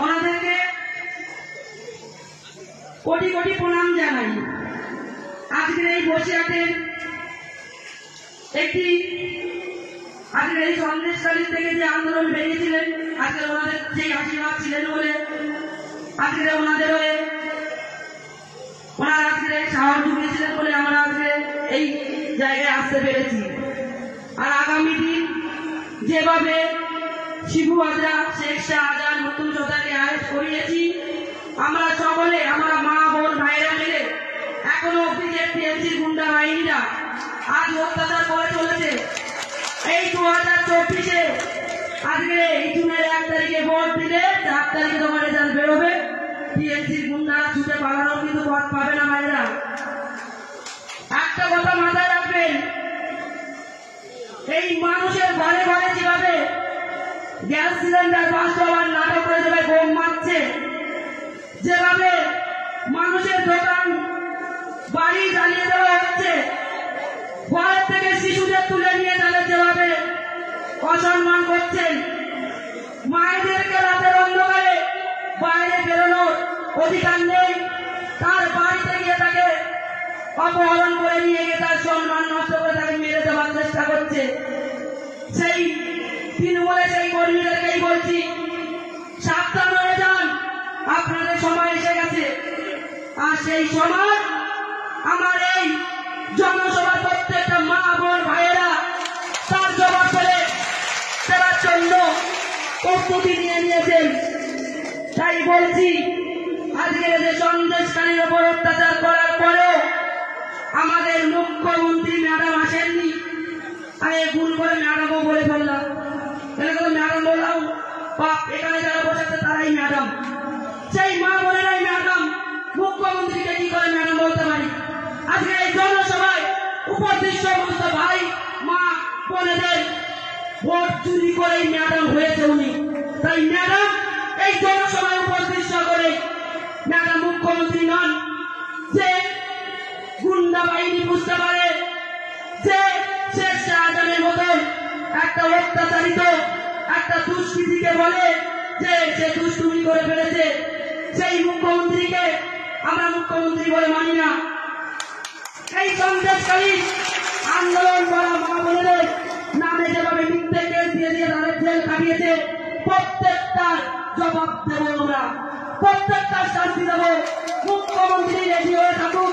ওনাদেরকে কোটি কোটি প্রণাম জানাই। আজকের এই বসিরহাটের আজকের এই সন্দেশকারী থেকে যে আন্দোলন বেরিয়েছিলেন, আজকে ওনাদের সেই আশীর্বাদ ছিলেন বলে আজকে ওনাদের ওনারা আজকে সাহস জুগিয়েছিলেন বলে আমরা আজকে এই জায়গায় আসতে পেরেছি। আর আগামী দিন যেভাবে শিবু হাজরা, শেখ শাহজাহান, নতুন যোদ্ধাকে অ্যারেস্ট করিয়েছি, আমরা সকলে, আমরা মা বোন ভাইরা মিলে এখনো অব্দি যে টিএমসির গুন্ডা বাহিনীরা আজ অত্যাচার করে চলেছে। এই 2024-এ আজকে এই জুনের 1 তারিখে ভোট দিলে 4 তারিখে তোমার রেজাল্ট বেরোবে। টিএমসির গুন্ডারা ছুটে পালানোর কিন্তু পথ পাবে না ভাইরা। একটা কথা মাথায় রাখবেন, এই মানুষের ঘরে ঘরে যেভাবে গ্যাস সিলিন্ডার 5 ডলার নাটক করে দেবে বোম মারছে, যেভাবে মানুষের দোকান বাড়ি জ্বালিয়ে দেওয়া হচ্ছে, ঘর থেকে শিশুদের তুলে নিয়ে তাদের যেভাবে অসম্মান করছেন, মায়েদেরকে রাতের অন্ধকারে বাইরে বেরোনোর অধিকার নেই, তার বাড়িতে গিয়ে তাকে অপহরণ করে নিয়ে গিয়ে তার সম্মান নষ্ট করে তাকে মেরে দেওয়ার চেষ্টা করছে। সেই তৃণমূলে সেই কর্মীদেরকেই বলছি, সাবধান হয়ে যান, আপনাদের সময় এসে গেছে। আর সেই সময় আমার এই জনসভার প্রত্যেকটা মা বোন ভাইয়েরা তার জবাব দেওয়ার জন্য প্রস্তুতি নিয়ে নিয়েছেন। তাই বলছি, আজকে যে সন্দেশকারীর ওপর অত্যাচার করার পরেও আমাদের মুখ্যমন্ত্রী ম্যাডাম আসেননি। আমি ভুল করে ম্যাডামও বলে ফেললাম, ম্যাডাম বললাম, বাপ এখানে যারা বসেছে তারাই ম্যাডাম, সেই মা বোনেরাই ম্যাডাম। মুখ্যমন্ত্রীকে কি করে ম্যাডাম বলতে পারি? আজকে এই জনসভায় উপস্থিত সমস্ত ভাই মা বোনেদের ভোট চুরি করেই ম্যাডাম হয়েছে উনি। তাই ম্যাডাম এই জনসভায় উপস্থিত করে ম্যাডাম মুখ্যমন্ত্রী নন। যে গুন্ডা বাহিনী বুঝতে পারে যে শেখ শাহজাহানের মতন একটা অত্যাচারিত একটা দুষ্কৃতীকে বলে যে সে দুষ্টুমি করে ফেলেছে, সেই মুখ্যমন্ত্রীকে আমরা মুখ্যমন্ত্রী বলে মানি না। এই সন্দেশকারী আন্দোলন করা মা বোনেদের নামে যেভাবে মিথ্যে কেস দিয়ে দিয়ে তাদের জেল কাটিয়েছে, প্রত্যেকটার জবাব দেব আমরা, প্রত্যেকটার শাস্তি দেব। মুখ্যমন্ত্রী রেডি হয়ে থাকুক,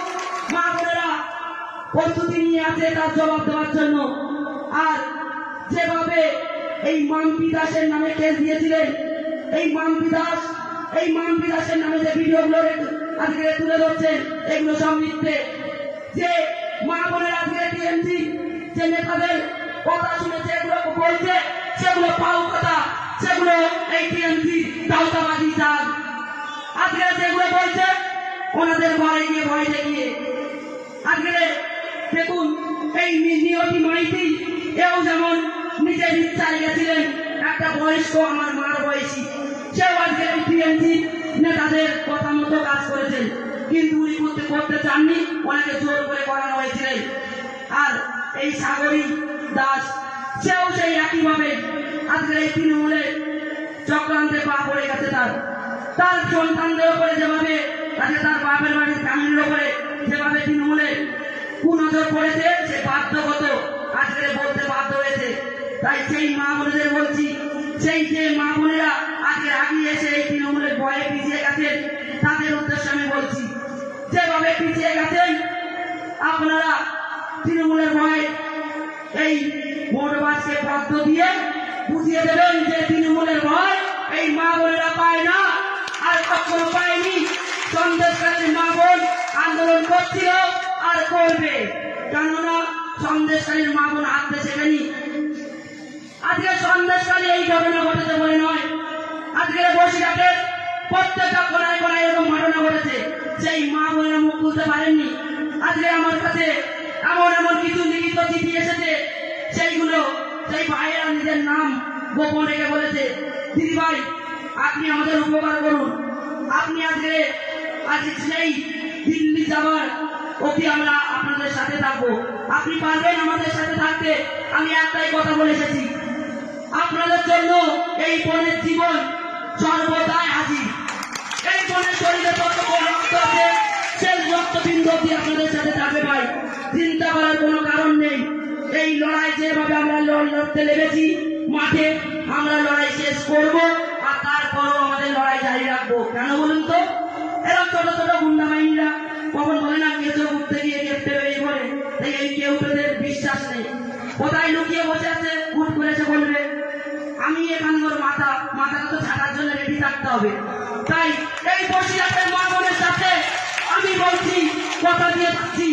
মা বোনেরা প্রস্তুতি নিয়ে আছে তার জবাব দেওয়ার জন্য। আর যেভাবে এই মাম্পি দাসের নামে কেস দিয়েছিলেন, এই মাম্পি দাসের নামে যে ভিডিওগুলো আজকে তুলে ধরছেন, এগুলো সব মিথ্যে। যে মা বোনের আজকে টিএমসি যে নেতাদের কথা শুনেছে, এগুলো বলছে, সেগুলো পাও কথা, সেগুলো এই টিএমসি দাউতাবাদী চাল। আজকে যেগুলো বলছে ওনাদের ঘরে গিয়ে ভয় দেখিয়ে, আজকে দেখুন এই নিয়তি মাইতি এও যেমন নিজের ইচ্ছায় গেছিলেন, একটা বয়স্ক আমার মার বয়সী, সেও আজকে এই টিএমসি নেতাদের কথা মতো কাজ করেছেন, কিন্তু উনি করতে চাননি, ওনাকে জোর করে করানো হয়েছিলেন। আর এই সাগরী দাস সেও সেই একইভাবে আজকে এই তৃণমূলের চক্রান্তে পা পড়ে গেছে। তার সন্তানদের উপরে যেভাবে আজকে তার বাপের বাড়ির ফ্যামিলির উপরে যেভাবে তৃণমূলের কুনজর পড়েছে, সে বাধ্যগত আজকে বলতে বাধ্য হয়েছে। তাই সেই মা বোনেদের বলছি, সেই যে মা বোনেরা আজকে আগিয়ে এসে এই তৃণমূলের ভয়ে পিছিয়ে গেছেন, তাদের উদ্দেশ্যে আমি বলছি, যেভাবে পিছিয়ে গেছেন আপনারা তৃণমূলের ভয়ে এই ভোটবাসকে বাধ্য দিয়ে বুঝিয়ে দেবেন যে তৃণমূলের ভয় এই মা বোনেরা পায় না, আর কখনো পায়নি। সন্দেশকারীর মা বোন আন্দোলন করছিল আর করবে, কেননা সন্দেশকারীর মা বোন হাতে শেখেনি। আজকে সন্দেশকারী এই ঘটনা ঘটেছে বলে নয়, আজকে বসিরহাটের প্রত্যেকটা কোনায় কোনায় এরকম ঘটনা ঘটেছে, সেই মা বোনেরা মুখ খুলতে পারেননি। আজকে আমার কাছে এমন কিছু লিখিত চিঠি এসেছে, সেইগুলো সেই ভাইয়েরা নিজের নাম গোপন রেখে বলেছে, দিদি ভাই আপনি আমাদের উপকার করুন, আপনি আজকে সেই দিল্লি যাওয়ার অতি আমরা আপনাদের সাথে থাকবো, আপনি পারবেন আমাদের সাথে থাকতে। আমি একটাই কথা বলে এসেছি, আপনাদের জন্য এই বোনের জীবন সর্ব কিন্তু অবধি আপনাদের সাথে থাকবে ভাই, চিন্তা করার কোনো কারণ নেই। এই লড়াই যেভাবে আমরা লড়তে লেগেছি মাঠে, আমরা লড়াই শেষ করব আর তারপরও আমাদের লড়াই জারি রাখবো। কেন বলুন তো? এরকম ছোট ছোট গুন্ডা বাহিনীরা কখন বলে না কেঁচো উঠতে গিয়ে দেখতে বেরিয়ে পড়ে, তাই এই কেউ তোদের বিশ্বাস নেই, কোথায় লুকিয়ে বসে আছে উঠ করেছে বলবে। আমি এখানকার মাথাটা তো ছাড়ার জন্য রেডি থাকতে হবে। তাই এই বসিরহাটের মা বোনের সাথে আমি বলছি, কথা দিয়ে যাচ্ছি,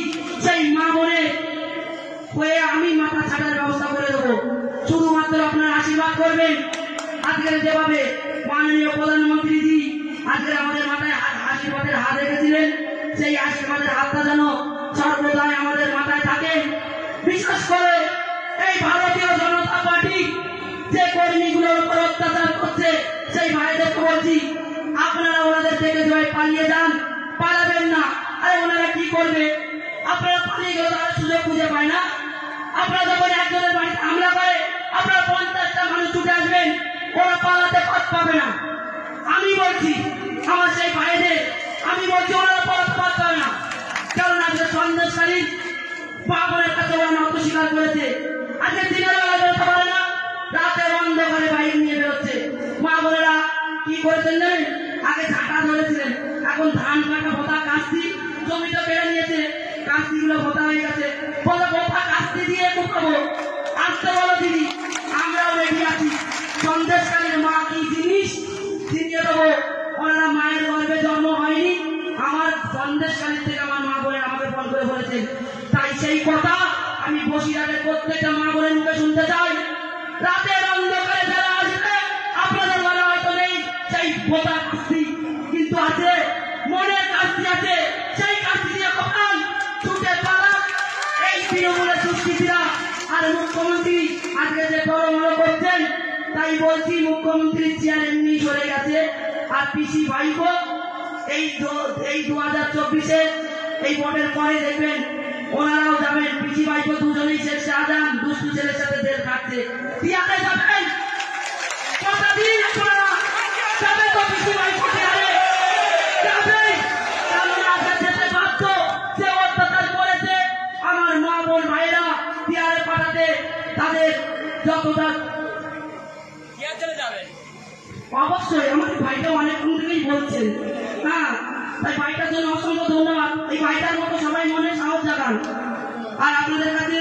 সেই মা বোনের হয়ে আমি মাথা ছাড়ার ব্যবস্থা করে দেবো। শুধুমাত্র আপনারা আশীর্বাদ করবেন। আজকের যেভাবে মাননীয় প্রধানমন্ত্রীজি আজকে আমাদের মাথায় আশীর্বাদের হাত রেখেছিলেন, সেই আশীর্বাদের হাতটা যেন সর্বদাই আমাদের মাথায় থাকে। বিশেষ করে এই ভারতীয় জনতা পার্টি যে কর্মীগুলোর উপর অত্যাচার করছে, সেই ভাইদেরকে বলছি, আপনারা ওনাদের থেকে জয় পালিয়ে যান, পালাবেন না। আরে ওনারা কি করবে? আপনারা পালিয়ে গেলে তারা সুযোগ খুঁজে পায় না। আপনারা যখন একজনের বাড়িতে হামলা করে আপনারা 50টা মানুষ ছুটে আসবেন, ওরা পালাতে পথ পাবে না। আমি বলছি আমার সেই ভাইদের, আমি বলছি ওনারা পালাতে পথ পাবে না। কারণ আজকে সন্দেশকারী বাবনের কাছে ওরা নত স্বীকার করেছে। আজকে দিনের বেলা বেরোতে পারে না, রাতের অন্ধকারে বাইরে নিয়ে বেরোচ্ছে। মা বোনেরা কি করেছেন জানেন? আগে ঝাঁটা ধরেছিলেন, এখন ধান কাটা ভোতা কাস্তি জমিতে কেড়ে নিয়েছে, কাস্তি গুলো ভোতা হয়ে গেছে, বলে ভোতা কাস্তি দিয়ে কুপাবো। আসতে বলো দিদি, আমরাও রেডি আছি। সন্দেশকারীর মা কি জিনিস চিনিয়ে দেবো। ওনারা মায়ের গর্ভে জন্ম হয়নি, আমার সন্দেশকারীর থেকে আমার মা বোনের আমাকে ফোন করে বলেছেন। তাই সেই কথা আমি বসিরহাটের প্রত্যেকটা মা বোনের মুখে শুনতে চাই। রাতের অন্ধকারে যারা আসবে আপনাদের মনে হয়তো নেই সেই ভোতা কাস্তি, কিন্তু আছে, মনের কাস্তি আছে। সেই কাস্তি দিয়ে কখন ছুটে পালা এই তৃণমূলের দুষ্কৃতীরা। আর মুখ্যমন্ত্রী আজকে যে বড় করছেন, তাই বলছি মুখ্যমন্ত্রীর চেয়ার এমনি সরে গেছে। আর পিসি ভাইপো এই 2024-এ এই ভোটের পরে দেখবেন ওনারাও যাবেন। পিসি ভাইপো দুজনেই শেখ শাহজাহান দুষ্টু ছেলের সাথে জেল খাটছে, টিয়ারে যাবেন। কথা দিন আপনারা যাবে তো পিসি ভাইপো টিয়ারে যাবে, কারণ আজকে যেতে বাধ্য। যে অত্যাচার করেছে আমার মা বোন ভাইরা টিয়ারে পাঠাতে তাদের যতটা অবশ্যই আমার ভাইটা অনেকক্ষণ থেকেই বলছেন। হ্যাঁ, তাই ভাইটার জন্য অসংখ্য ধন্যবাদ। এই ভাইটার মতো সবাই মনে সাহস জাগান। আর আপনাদের কাছে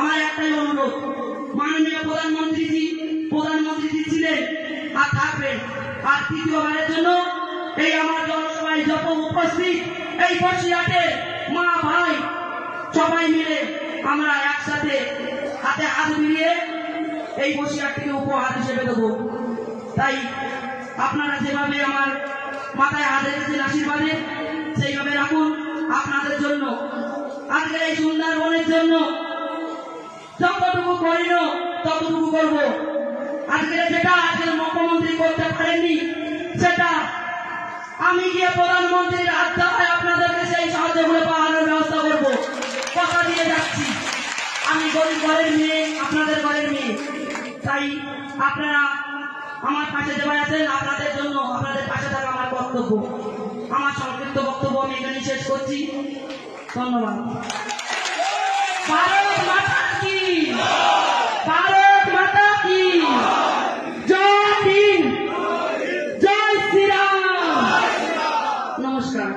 আমার একটাই অনুরোধ, মাননীয় প্রধানমন্ত্রীজি ছিলেন আর থাকবেন। আর তৃতীয়বারের জন্য এই আমার জনসভায় যত উপস্থিত এই বসিরহাটের মা ভাই সবাই মিলে আমরা একসাথে হাতে হাত মিলিয়ে এই বসিরহাটকে উপহার হিসেবে দেবো। তাই আপনারা যেভাবে আমার মাথায় হাত রেখেছেন আশীর্বাদে, সেইভাবে রাখুন। আপনাদের জন্য আজকের এই সুন্দরবনের জন্য যতটুকু করিল ততটুকু করব। আজকের যেটা আজকের মুখ্যমন্ত্রী করতে পারেননি, সেটা আমি গিয়ে প্রধানমন্ত্রীর হাত দ্বারায় আপনাদেরকে সেই সাহায্যগুলো পাওয়ানোর ব্যবস্থা করব। কথা দিয়ে যাচ্ছি, আমি গরিব ঘরের মেয়ে, আপনাদের ঘরের মেয়ে। তাই আপনারা আমার পাশে যেভাবে আছেন, আপনাদের জন্য আপনাদের পাশে থাকা আমার কর্তব্য। আমার সংক্ষিপ্ত বক্তব্য আমি এখানে শেষ করছি। ধন্যবাদ। ভারত মাতা কি, ভারত মাতা কি, জয় হিন্দ, জয় শ্রীরাম। নমস্কার।